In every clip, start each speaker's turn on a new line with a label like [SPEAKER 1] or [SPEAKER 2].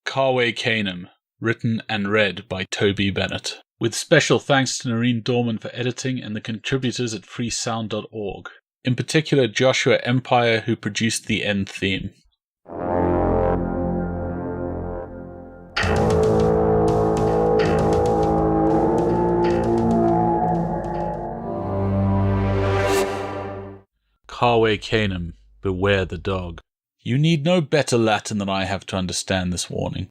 [SPEAKER 1] Canem, written and read by Toby Bennett, with special thanks to Noreen Dorman for editing and the contributors at freesound.org, in particular Joshua Empire, who produced the end theme. Canem, beware the dog. You need no better Latin than I have to understand this warning.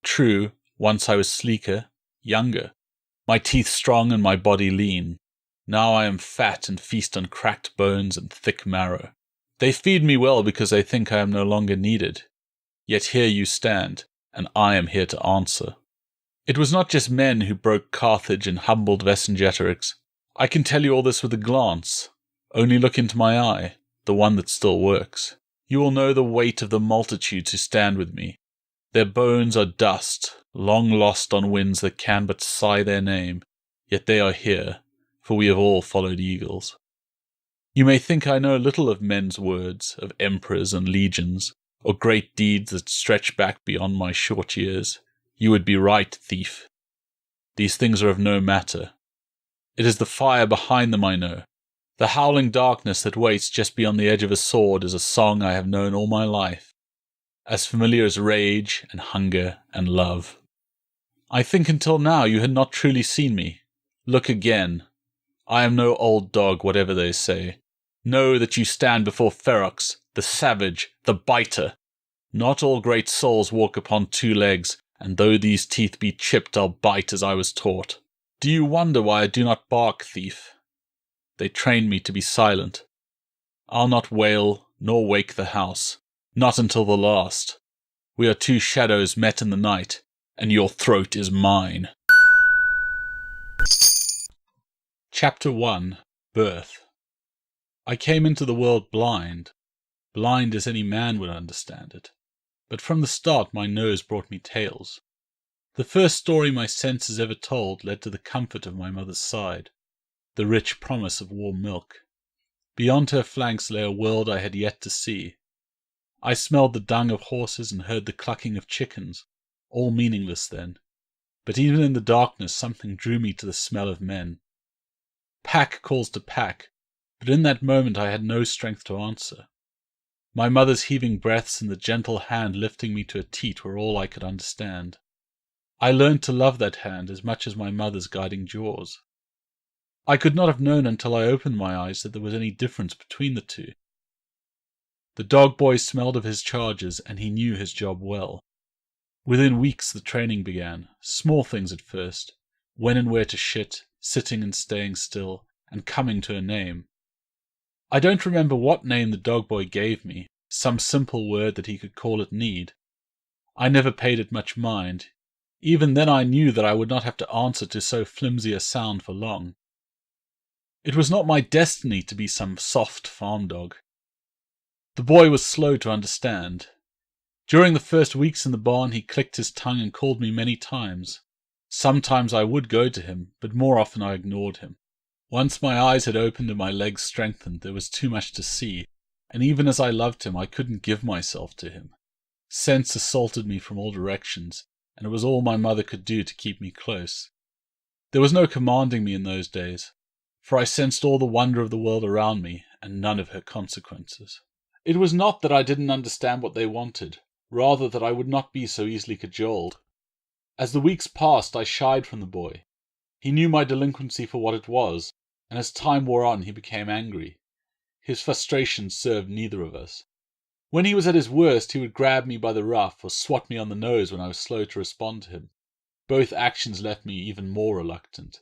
[SPEAKER 1] True, once I was sleeker, younger, my teeth strong and my body lean. Now I am fat and feast on cracked bones and thick marrow. They feed me well because they think I am no longer needed. Yet here you stand, and I am here to answer. It was not just men who broke Carthage and humbled Vercingetorix. I can tell you all this with a glance. Only look into my eye, the one that still works. You will know the weight of the multitudes who stand with me. Their bones are dust, long lost on winds that can but sigh their name, yet they are here, for we have all followed eagles. You may think I know little of men's words, of emperors and legions, or great deeds that stretch back beyond my short years. You would be right, thief. These things are of no matter. It is the fire behind them I know. The howling darkness that waits just beyond the edge of a sword is a song I have known all my life, as familiar as rage and hunger and love. I think until now you had not truly seen me. Look again. I am no old dog, whatever they say. Know that you stand before Ferox, the savage, the biter. Not all great souls walk upon two legs, and though these teeth be chipped, I'll bite as I was taught. Do you wonder why I do not bark, thief? They trained me to be silent. I'll not wail, nor wake the house, not until the last. We are two shadows met in the night, and your throat is mine. Chapter 1. Birth. I came into the world blind as any man would understand it, but from the start my nose brought me tales. The first story my senses ever told led to the comfort of my mother's side, the rich promise of warm milk. Beyond her flanks lay a world I had yet to see. I smelled the dung of horses and heard the clucking of chickens, all meaningless then, but even in the darkness something drew me to the smell of men. Pack calls to pack, but in that moment I had no strength to answer. My mother's heaving breaths and the gentle hand lifting me to a teat were all I could understand. I learned to love that hand as much as my mother's guiding jaws. I could not have known until I opened my eyes that there was any difference between the two. The dog boy smelled of his charges, and he knew his job well. Within weeks the training began, small things at first, when and where to shit, sitting and staying still, and coming to a name. I don't remember what name the dog boy gave me, some simple word that he could call at need. I never paid it much mind. Even then I knew that I would not have to answer to so flimsy a sound for long. It was not my destiny to be some soft farm dog. The boy was slow to understand. During the first weeks in the barn he clicked his tongue and called me many times. Sometimes I would go to him, but more often I ignored him. Once my eyes had opened and my legs strengthened, there was too much to see, and even as I loved him I couldn't give myself to him. Sense assaulted me from all directions, and it was all my mother could do to keep me close. There was no commanding me in those days, for I sensed all the wonder of the world around me, and none of her consequences. It was not that I didn't understand what they wanted, rather that I would not be so easily cajoled. As the weeks passed, I shied from the boy. He knew my delinquency for what it was, and as time wore on he became angry. His frustration served neither of us. When he was at his worst, he would grab me by the ruff or swat me on the nose when I was slow to respond to him. Both actions left me even more reluctant.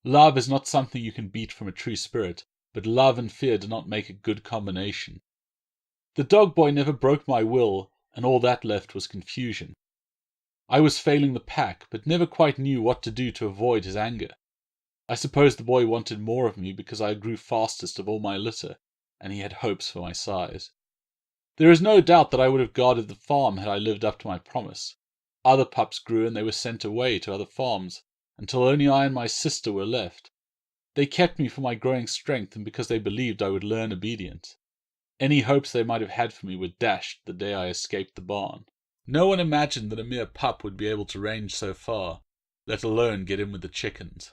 [SPEAKER 1] Love is not something you can beat from a true spirit, but love and fear do not make a good combination. The dog boy never broke my will, and all that left was confusion. I was failing the pack, but never quite knew what to do to avoid his anger. I suppose the boy wanted more of me because I grew fastest of all my litter, and he had hopes for my size. There is no doubt that I would have guarded the farm had I lived up to my promise. Other pups grew and they were sent away to other farms, until only I and my sister were left. They kept me for my growing strength and because they believed I would learn obedience. Any hopes they might have had for me were dashed the day I escaped the barn. No one imagined that a mere pup would be able to range so far, let alone get in with the chickens.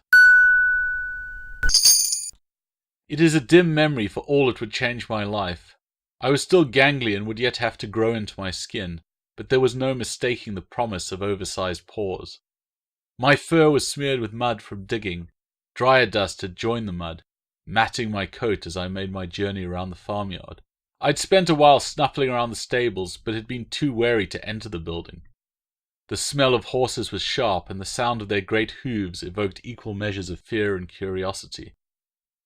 [SPEAKER 1] It is a dim memory for all it would change my life. I was still gangly and would yet have to grow into my skin, but there was no mistaking the promise of oversized paws. My fur was smeared with mud from digging. Dryer dust had joined the mud, matting my coat as I made my journey around the farmyard. I'd spent a while snuffling around the stables, but had been too wary to enter the building. The smell of horses was sharp, and the sound of their great hooves evoked equal measures of fear and curiosity.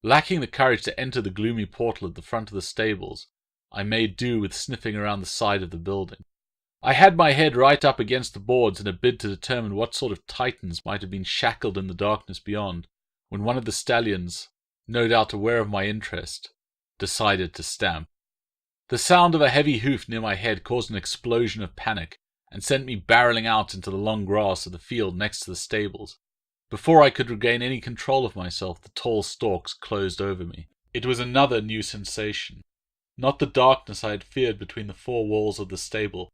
[SPEAKER 1] Lacking the courage to enter the gloomy portal at the front of the stables, I made do with sniffing around the side of the building. I had my head right up against the boards in a bid to determine what sort of titans might have been shackled in the darkness beyond, when one of the stallions, no doubt aware of my interest, decided to stamp. The sound of a heavy hoof near my head caused an explosion of panic, and sent me barreling out into the long grass of the field next to the stables. Before I could regain any control of myself, the tall stalks closed over me. It was another new sensation. Not the darkness I had feared between the four walls of the stable,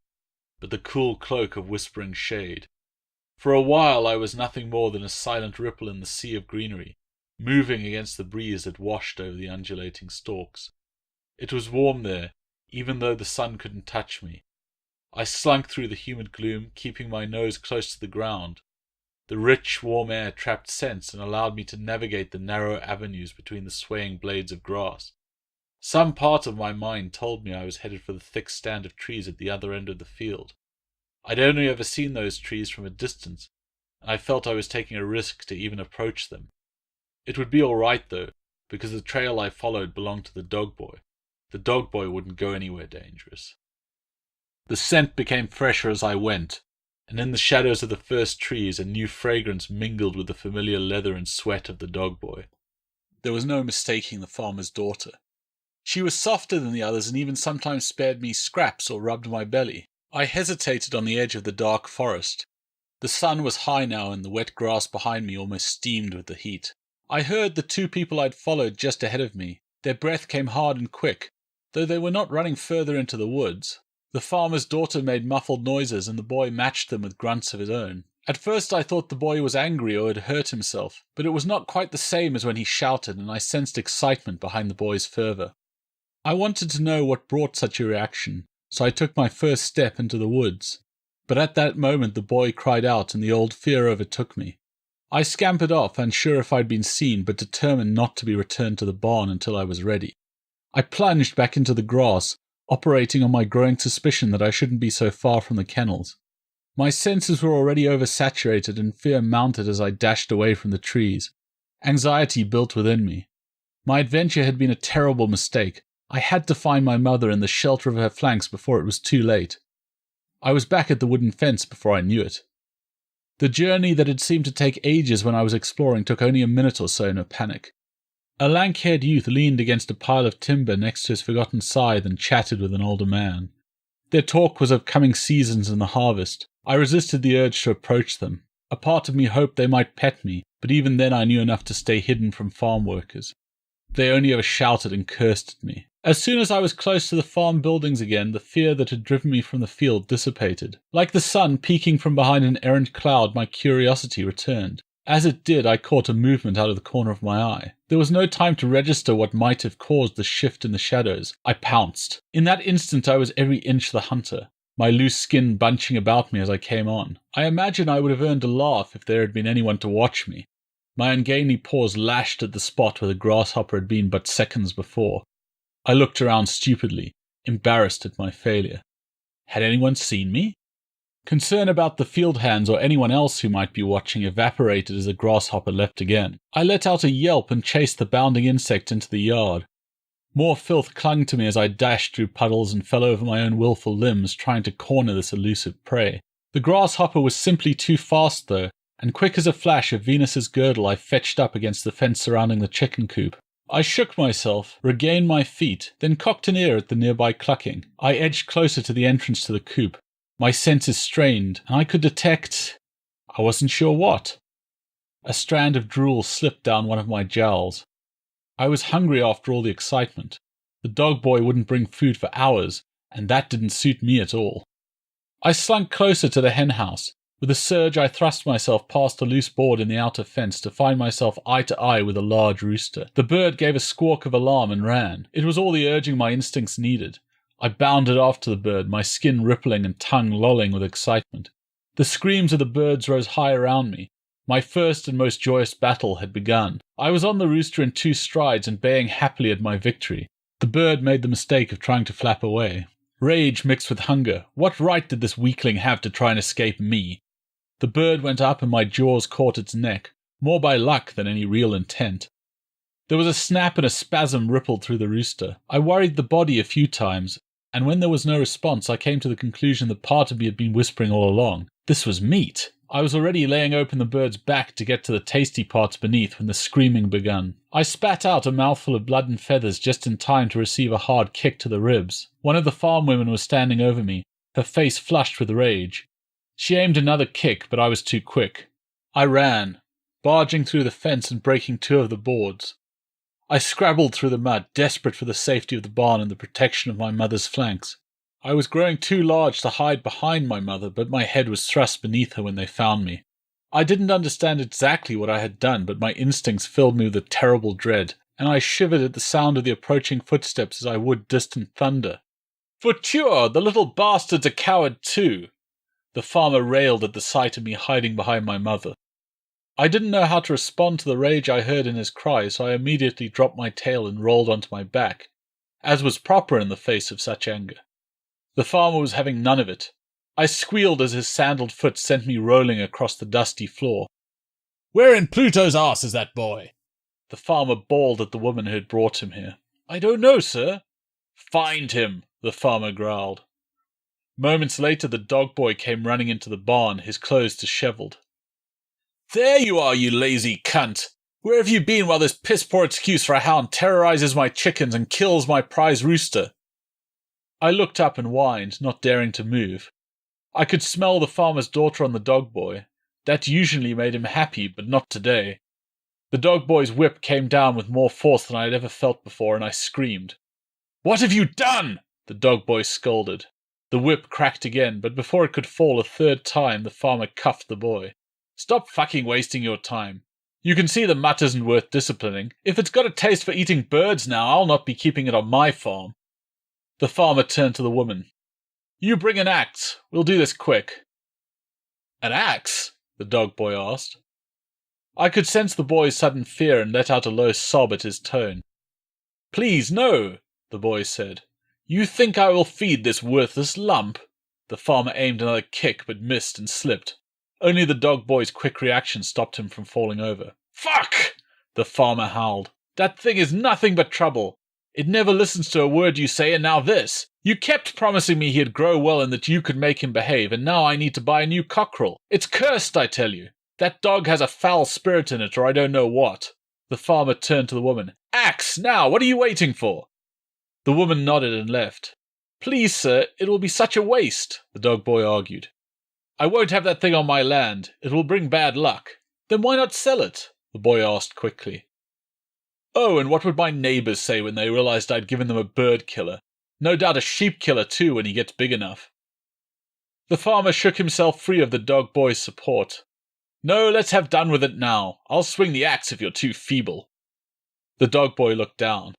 [SPEAKER 1] but the cool cloak of whispering shade. For a while I was nothing more than a silent ripple in the sea of greenery, moving against the breeze that washed over the undulating stalks. It was warm there, even though the sun couldn't touch me. I slunk through the humid gloom, keeping my nose close to the ground. The rich, warm air trapped scents and allowed me to navigate the narrow avenues between the swaying blades of grass. Some part of my mind told me I was headed for the thick stand of trees at the other end of the field. I'd only ever seen those trees from a distance, and I felt I was taking a risk to even approach them. It would be all right, though, because the trail I followed belonged to the dog boy. The dog boy wouldn't go anywhere dangerous. The scent became fresher as I went, and in the shadows of the first trees a new fragrance mingled with the familiar leather and sweat of the dog boy. There was no mistaking the farmer's daughter. She was softer than the others and even sometimes spared me scraps or rubbed my belly. I hesitated on the edge of the dark forest. The sun was high now and the wet grass behind me almost steamed with the heat. I heard the two people I'd followed just ahead of me. Their breath came hard and quick, though they were not running further into the woods. The farmer's daughter made muffled noises, and the boy matched them with grunts of his own. At first I thought the boy was angry or had hurt himself, but it was not quite the same as when he shouted, and I sensed excitement behind the boy's fervour. I wanted to know what brought such a reaction, so I took my first step into the woods. But at that moment the boy cried out, and the old fear overtook me. I scampered off, unsure if I'd been seen, but determined not to be returned to the barn until I was ready. I plunged back into the grass, operating on my growing suspicion that I shouldn't be so far from the kennels. My senses were already oversaturated, and fear mounted as I dashed away from the trees. Anxiety built within me. My adventure had been a terrible mistake. I had to find my mother in the shelter of her flanks before it was too late. I was back at the wooden fence before I knew it. The journey that had seemed to take ages when I was exploring took only a minute or so in a panic. A lank-haired youth leaned against a pile of timber next to his forgotten scythe and chatted with an older man. Their talk was of coming seasons and the harvest. I resisted the urge to approach them. A part of me hoped they might pet me, but even then I knew enough to stay hidden from farm workers. They only ever shouted and cursed at me. As soon as I was close to the farm buildings again, the fear that had driven me from the field dissipated. Like the sun peeking from behind an errant cloud, my curiosity returned. As it did, I caught a movement out of the corner of my eye. There was no time to register what might have caused the shift in the shadows. I pounced. In that instant I was every inch the hunter, my loose skin bunching about me as I came on. I imagine I would have earned a laugh if there had been anyone to watch me. My ungainly paws lashed at the spot where the grasshopper had been but seconds before. I looked around stupidly, embarrassed at my failure. Had anyone seen me? Concern about the field hands or anyone else who might be watching evaporated as the grasshopper leapt again. I let out a yelp and chased the bounding insect into the yard. More filth clung to me as I dashed through puddles and fell over my own willful limbs trying to corner this elusive prey. The grasshopper was simply too fast though, and quick as a flash of Venus's girdle I fetched up against the fence surrounding the chicken coop. I shook myself, regained my feet, then cocked an ear at the nearby clucking. I edged closer to the entrance to the coop. My senses strained, and I could detect... I wasn't sure what. A strand of drool slipped down one of my jowls. I was hungry after all the excitement. The dog boy wouldn't bring food for hours, and that didn't suit me at all. I slunk closer to the hen house. With a surge, I thrust myself past a loose board in the outer fence to find myself eye to eye with a large rooster. The bird gave a squawk of alarm and ran. It was all the urging my instincts needed. I bounded after the bird, my skin rippling and tongue lolling with excitement. The screams of the birds rose high around me. My first and most joyous battle had begun. I was on the rooster in 2 strides and baying happily at my victory. The bird made the mistake of trying to flap away. Rage mixed with hunger. What right did this weakling have to try and escape me? The bird went up and my jaws caught its neck, more by luck than any real intent. There was a snap and a spasm rippled through the rooster. I worried the body a few times, and when there was no response, I came to the conclusion that part of me had been whispering all along. This was meat. I was already laying open the bird's back to get to the tasty parts beneath when the screaming begun. I spat out a mouthful of blood and feathers just in time to receive a hard kick to the ribs. One of the farm women was standing over me, her face flushed with rage. She aimed another kick, but I was too quick. I ran, barging through the fence and breaking 2 of the boards. I scrabbled through the mud, desperate for the safety of the barn and the protection of my mother's flanks. I was growing too large to hide behind my mother, but my head was thrust beneath her when they found me. I didn't understand exactly what I had done, but my instincts filled me with a terrible dread, and I shivered at the sound of the approaching footsteps as I would distant thunder. "Future, the little bastard's a coward too!" The farmer railed at the sight of me hiding behind my mother. I didn't know how to respond to the rage I heard in his cry, so I immediately dropped my tail and rolled onto my back, as was proper in the face of such anger. The farmer was having none of it. I squealed as his sandaled foot sent me rolling across the dusty floor. "Where in Pluto's arse is that boy?" The farmer bawled at the woman who had brought him here. "I don't know, sir." "Find him," the farmer growled. Moments later, the dog boy came running into the barn, his clothes dishevelled. "There you are, you lazy cunt! Where have you been while this piss-poor excuse for a hound terrorizes my chickens and kills my prize rooster?" I looked up and whined, not daring to move. I could smell the farmer's daughter on the dog boy. That usually made him happy, but not today. The dog boy's whip came down with more force than I had ever felt before, and I screamed. "What have you done?" the dog boy scolded. The whip cracked again, but before it could fall a 3rd time, the farmer cuffed the boy. "Stop fucking wasting your time. You can see the mutt isn't worth disciplining. If it's got a taste for eating birds now, I'll not be keeping it on my farm." The farmer turned to the woman. "You bring an axe. We'll do this quick." "An axe?" the dog boy asked. I could sense the boy's sudden fear and let out a low sob at his tone. "Please, no," the boy said. "You think I will feed this worthless lump?" The farmer aimed another kick but missed and slipped. Only the dog boy's quick reaction stopped him from falling over. "Fuck!" the farmer howled. "That thing is nothing but trouble. It never listens to a word you say, and now this. You kept promising me he'd grow well and that you could make him behave, and now I need to buy a new cockerel. It's cursed, I tell you. That dog has a foul spirit in it, or I don't know what." The farmer turned to the woman. "Axe, now! What are you waiting for?" The woman nodded and left. "Please, sir, it will be such a waste," the dog boy argued. "I won't have that thing on my land. It will bring bad luck." "Then why not sell it?" the boy asked quickly. "Oh, and what would my neighbours say when they realised I'd given them a bird killer? No doubt a sheep killer too when he gets big enough." The farmer shook himself free of the dog boy's support. "No, let's have done with it now. I'll swing the axe if you're too feeble." The dog boy looked down.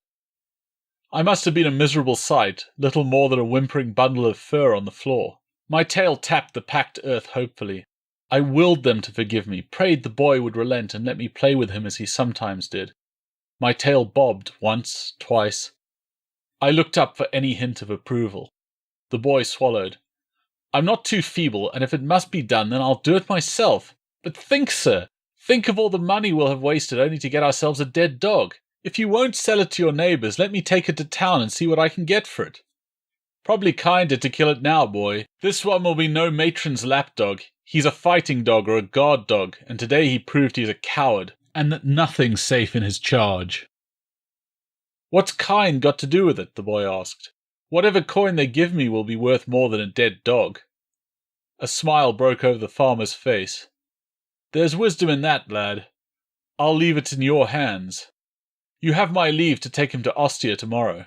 [SPEAKER 1] I must have been a miserable sight, little more than a whimpering bundle of fur on the floor. My tail tapped the packed earth hopefully. I willed them to forgive me, prayed the boy would relent and let me play with him as he sometimes did. My tail bobbed once, twice. I looked up for any hint of approval. The boy swallowed. "I'm not too feeble, and if it must be done, then I'll do it myself. But think, sir, think of all the money we'll have wasted only to get ourselves a dead dog. If you won't sell it to your neighbours, let me take it to town and see what I can get for it." "Probably kinder to kill it now, boy. This one will be no matron's lapdog. He's a fighting dog or a guard dog, and today he proved he's a coward, and that nothing's safe in his charge." "What's kind got to do with it?" the boy asked. "Whatever coin they give me will be worth more than a dead dog." A smile broke over the farmer's face. "There's wisdom in that, lad. I'll leave it in your hands. You have my leave to take him to Ostia tomorrow."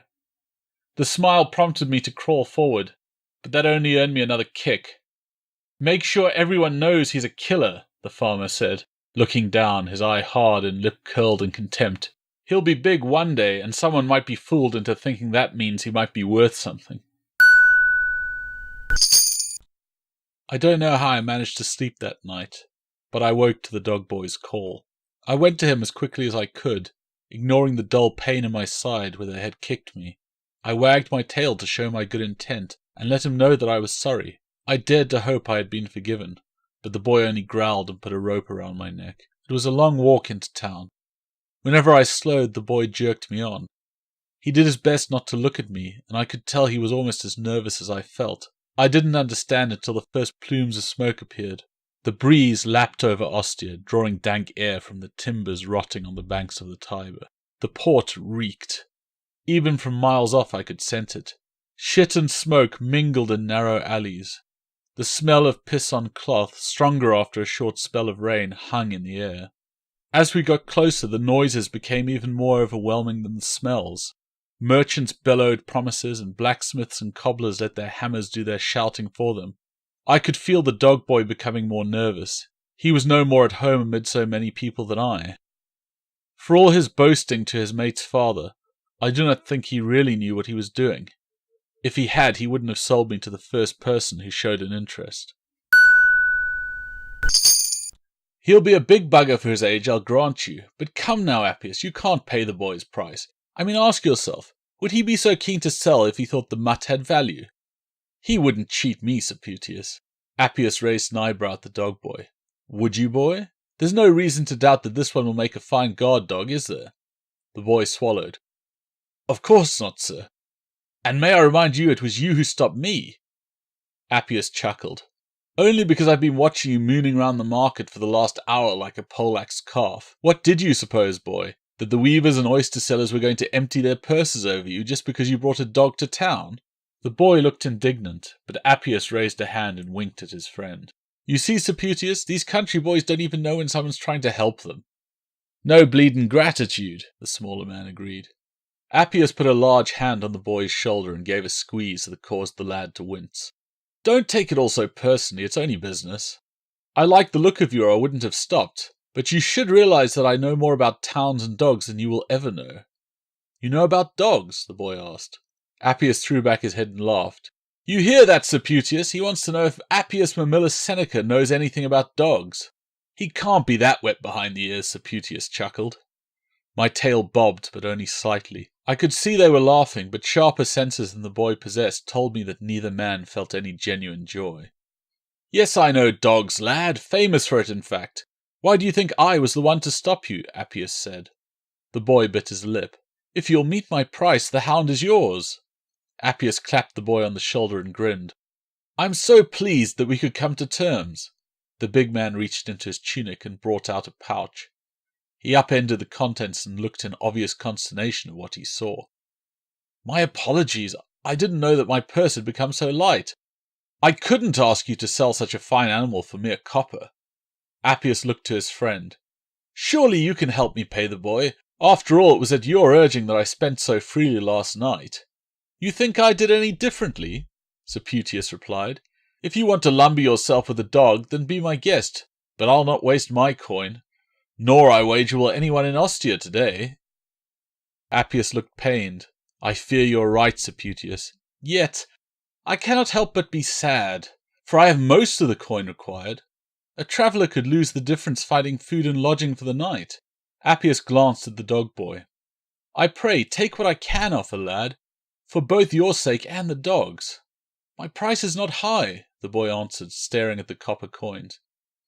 [SPEAKER 1] The smile prompted me to crawl forward, but that only earned me another kick. Make sure everyone knows he's a killer, the farmer said, looking down, his eye hard and lip curled in contempt. He'll be big one day, and someone might be fooled into thinking that means he might be worth something. I don't know how I managed to sleep that night, but I woke to the dog boy's call. I went to him as quickly as I could, ignoring the dull pain in my side where they had kicked me. I wagged my tail to show my good intent, and let him know that I was sorry. I dared to hope I had been forgiven, but the boy only growled and put a rope around my neck. It was a long walk into town. Whenever I slowed, the boy jerked me on. He did his best not to look at me, and I could tell he was almost as nervous as I felt. I didn't understand until the first plumes of smoke appeared. The breeze lapped over Ostia, drawing dank air from the timbers rotting on the banks of the Tiber. The port reeked. Even from miles off I could scent it. Shit and smoke mingled in narrow alleys. The smell of piss on cloth, stronger after a short spell of rain, hung in the air. As we got closer, the noises became even more overwhelming than the smells. Merchants bellowed promises, and blacksmiths and cobblers let their hammers do their shouting for them. I could feel the dog boy becoming more nervous. He was no more at home amid so many people than I. For all his boasting to his mate's father, I do not think he really knew what he was doing. If he had, he wouldn't have sold me to the first person who showed an interest. He'll be a big bugger for his age, I'll grant you. But come now, Appius, you can't pay the boy's price. I mean, ask yourself, would he be so keen to sell if he thought the mutt had value? He wouldn't cheat me, Serputius. Appius raised an eyebrow at the dog boy. Would you, boy? There's no reason to doubt that this one will make a fine guard dog, is there? The boy swallowed. Of course not, sir. And may I remind you it was you who stopped me? Appius chuckled. Only because I've been watching you mooning round the market for the last hour like a poleaxed calf. What did you suppose, boy? That the weavers and oyster sellers were going to empty their purses over you just because you brought a dog to town? The boy looked indignant, but Appius raised a hand and winked at his friend. You see, Serputius, these country boys don't even know when someone's trying to help them. No bleedin' gratitude, the smaller man agreed. Appius put a large hand on the boy's shoulder and gave a squeeze that caused the lad to wince. Don't take it all so personally, it's only business. I like the look of you or I wouldn't have stopped, but you should realize that I know more about towns and dogs than you will ever know. You know about dogs? The boy asked. Appius threw back his head and laughed. You hear that, Serputius? He wants to know if Appius Mamillus Seneca knows anything about dogs. He can't be that wet behind the ears, Serputius chuckled. My tail bobbed, but only slightly. I could see they were laughing, but sharper senses than the boy possessed told me that neither man felt any genuine joy. Yes, I know dogs, lad. Famous for it, in fact. Why do you think I was the one to stop you? Appius said. The boy bit his lip. If you'll meet my price, the hound is yours. Appius clapped the boy on the shoulder and grinned. I'm so pleased that we could come to terms. The big man reached into his tunic and brought out a pouch. He upended the contents and looked in obvious consternation at what he saw. My apologies. I didn't know that my purse had become so light. I couldn't ask you to sell such a fine animal for mere copper. Appius looked to his friend. Surely you can help me pay the boy. After all, it was at your urging that I spent so freely last night. You think I did any differently? Serputius replied. If you want to lumber yourself with a dog, then be my guest, but I'll not waste my coin. Nor, I wager, will anyone in Ostia today. Appius looked pained. I fear you're right, Serputius. Yet, I cannot help but be sad, for I have most of the coin required. A traveller could lose the difference finding food and lodging for the night. Appius glanced at the dog boy. I pray, take what I can offer, lad, for both your sake and the dog's. My price is not high, the boy answered, staring at the copper coins.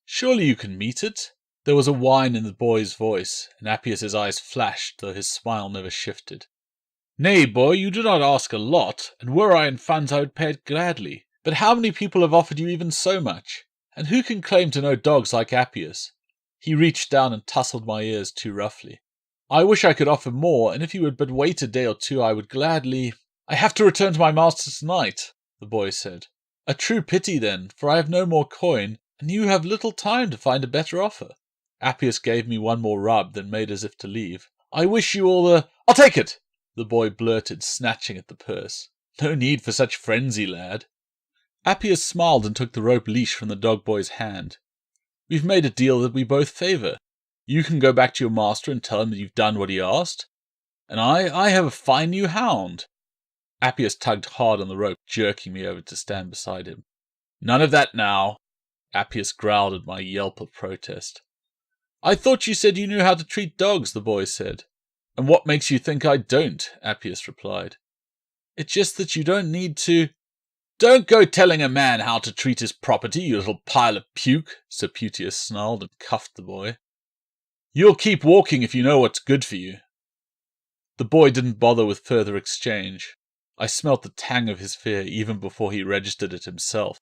[SPEAKER 1] Surely you can meet it? There was a whine in the boy's voice, and Appius's eyes flashed, though his smile never shifted. Nay, boy, you do not ask a lot, and were I in funds I would pay it gladly. But how many people have offered you even so much? And who can claim to know dogs like Appius? He reached down and tussled my ears too roughly. I wish I could offer more, and if you would but wait a day or two, I would gladly— I have to return to my master tonight, the boy said. A true pity, then, for I have no more coin, and you have little time to find a better offer. Appius gave me one more rub, then made as if to leave. I wish you all the— I'll take it, the boy blurted, snatching at the purse. No need for such frenzy, lad. Appius smiled and took the rope leash from the dog boy's hand. We've made a deal that we both favour. You can go back to your master and tell him that you've done what he asked, and I have a fine new hound. Appius tugged hard on the rope, jerking me over to stand beside him. None of that now. Appius growled at my yelp of protest. I thought you said you knew how to treat dogs, the boy said. And what makes you think I don't? Appius replied. It's just that you don't need to. Don't go telling a man how to treat his property, you little pile of puke, Sir Putius snarled and cuffed the boy. You'll keep walking if you know what's good for you. The boy didn't bother with further exchange. I smelt the tang of his fear even before he registered it himself.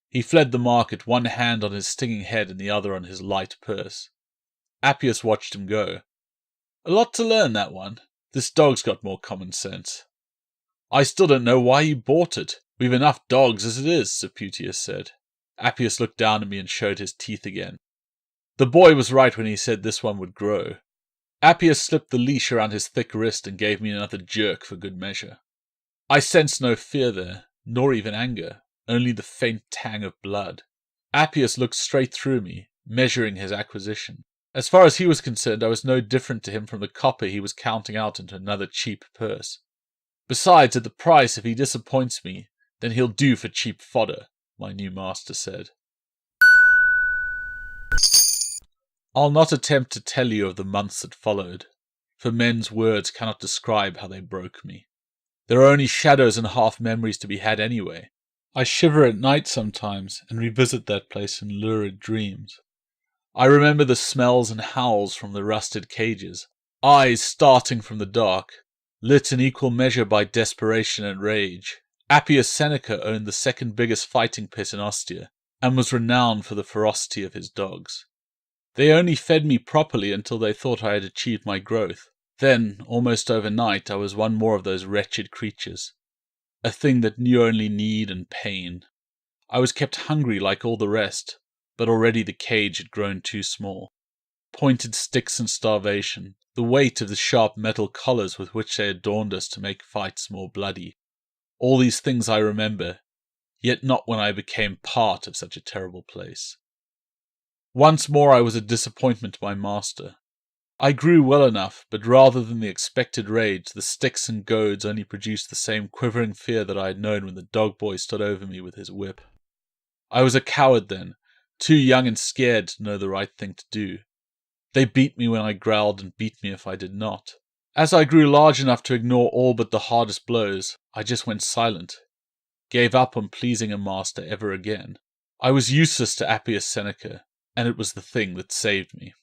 [SPEAKER 1] He fled the market, one hand on his stinging head and the other on his light purse. Appius watched him go. A lot to learn, that one. This dog's got more common sense. I still don't know why you bought it. We've enough dogs as it is, Sir Putius said. Appius looked down at me and showed his teeth again. The boy was right when he said this one would grow. Appius slipped the leash around his thick wrist and gave me another jerk for good measure. I sensed no fear there, nor even anger, only the faint tang of blood. Appius looked straight through me, measuring his acquisition. As far as he was concerned, I was no different to him from the copper he was counting out into another cheap purse. Besides, at the price, if he disappoints me, then he'll do for cheap fodder, my new master said. I'll not attempt to tell you of the months that followed, for men's words cannot describe how they broke me. There are only shadows and half-memories to be had anyway. I shiver at night sometimes and revisit that place in lurid dreams. I remember the smells and howls from the rusted cages, eyes starting from the dark, lit in equal measure by desperation and rage. Appius Seneca owned the second biggest fighting pit in Ostia, and was renowned for the ferocity of his dogs. They only fed me properly until they thought I had achieved my growth. Then, almost overnight, I was one more of those wretched creatures, a thing that knew only need and pain. I was kept hungry like all the rest, but already the cage had grown too small. Pointed sticks and starvation, the weight of the sharp metal collars with which they adorned us to make fights more bloody. All these things I remember, yet not when I became part of such a terrible place. Once more I was a disappointment to my master. I grew well enough, but rather than the expected rage, the sticks and goads only produced the same quivering fear that I had known when the dog boy stood over me with his whip. I was a coward then, too young and scared to know the right thing to do. They beat me when I growled and beat me if I did not. As I grew large enough to ignore all but the hardest blows, I just went silent, gave up on pleasing a master ever again. I was useless to Appius Seneca, and it was the thing that saved me.